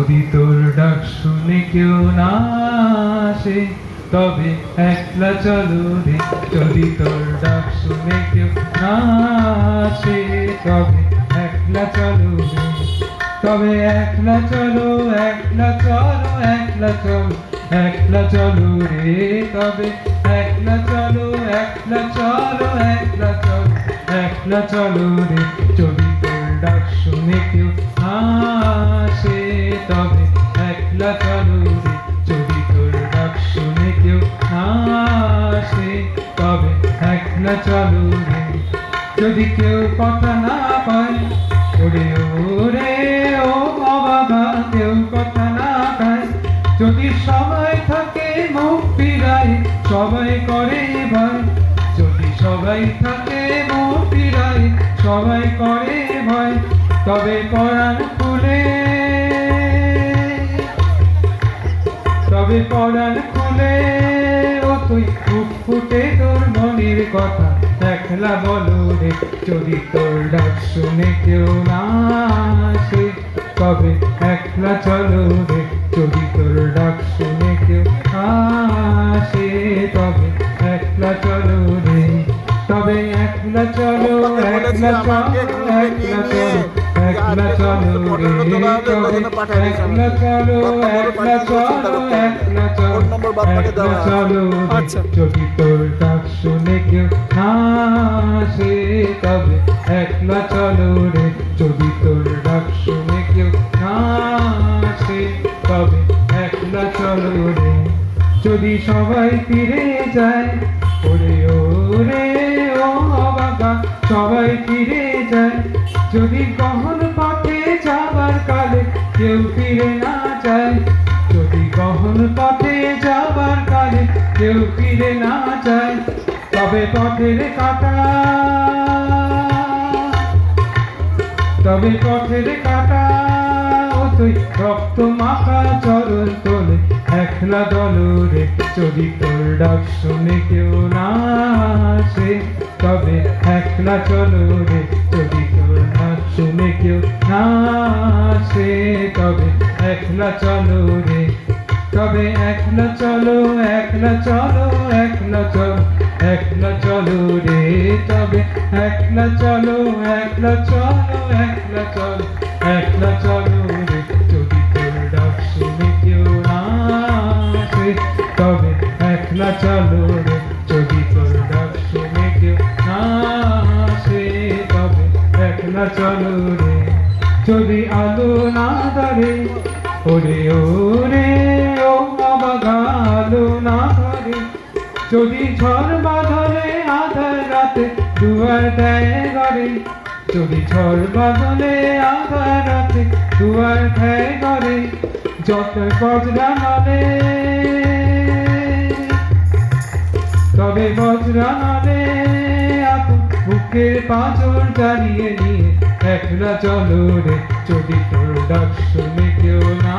যদি তোর ডাক শুনে কেউ না আসে তবে একলা চলো রে। যদি তোর ডাক শুনে কেউ না আসে তবে একলা চলো রে। তবে একলা চলো, একলা চলো, একলা চলো, একলা চলো রে। তবে একলা চলো, একলা চলো, একলা চলো, একলা চলো রে। যদি তোর ডাক শুনে কেউ আসে তবে একলা চলো রে। যদি তোর ডাক শুনে কেউ আসে তবে একলা চলো রে। যদি কেউ কথা না কয় ওরে ওরে ও বাবা, কেউ কথা না কয়, যদি সবাই থাকে মুখ ফিরায় সবাই করে ভয়, যদি সবাই থাকে মুখ ফিরায় সবাই করে ভয়, তবে পরাণ খুলে, তবে পরাণ খুলে ও তুই মুখ ফুটে তোর মনের কথা একলা বলো রে। যদি তোর ডাক শুনে কেউ না আসে তবে একলা চলো রে। যদি তোর ডাক শুনে কেউ আসে তবে একলা চলো রে। তবে একলা চলো, একলা চলো, একলা চলো, একলা চলো রে। তবে একলা চলো, একলা চলো, একলা চলো, একলা চলো রে। যদি তোর ডাক শুনে কেউ আসে তবে একলা চলো রে। যদি তোর ডাক শুনে কেউ আসে তবে একলা চলো রে। যদি সবাই ফিরে যায় ওরে ওরে ও বাবা, সবাই ফিরে যায়, যদি গহন পথে যাবার কালে কেউ ফিরে না যায়, যদি গহন পথে যাবার কালে কেউ ফিরে না যায়, তবে পথের কাঁটা, তবে পথের কাঁটা ও তুই রক্ত মাখা চরণ তোলে একলা দলো রে। যদি তোর ডাক শুনে কেউ না আসে তবে একলা চলো রে। যদি তোর ডাক শুনে কেউ না আসে তবে একলা চলো রে। তবে একলা চলো, একলা চলো, একলা চলো, একলা চলো রে। তবে একলা চলো, একলা চলো, একলা চলো, একলা চলো রে। যদি তোর ডাক শুনে কেউ না আসে তবে একলা চলো রে। যদি তোর ডাক শুনে কেউ না আসে তবে একলা চলো রে। যদি আলো না ধরে ওরে ওরে ও বাবা, আলো না ধরে, যদি ঝড় বাদলে আধার রাতে দুয়ার দেয় ঘরে, যদি ঝড় বাদলে আধার রাতে দুয়ার দেয় ঘরে, যত বজ্রা নালে, তবে বজ্রা নালে আপন বুকের পাঁজর জ্বালিয়ে নিয়ে একলা চলো রে। যদি তোর ডাক শুনে কেউ না